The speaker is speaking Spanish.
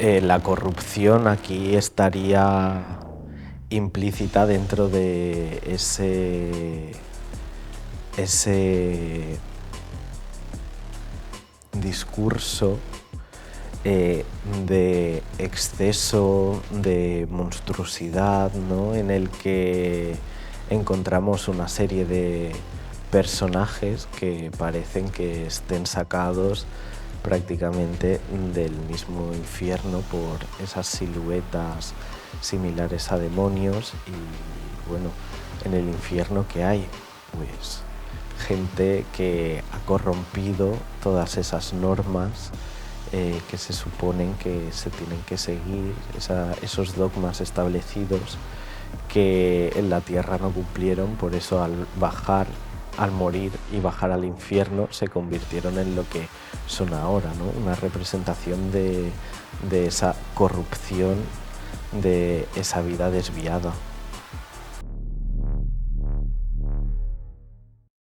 La corrupción aquí estaría implícita dentro de ese discurso de exceso, de monstruosidad, ¿no? En el que encontramos una serie de personajes que parecen que estén sacados prácticamente del mismo infierno por esas siluetas similares a demonios. Y bueno, en el infierno que hay, pues gente que ha corrompido todas esas normas que se suponen que se tienen que seguir, esos dogmas establecidos que en la tierra no cumplieron. Por eso al morir y bajar al infierno se convirtieron en lo que son ahora, ¿no? Una representación de esa corrupción, de esa vida desviada.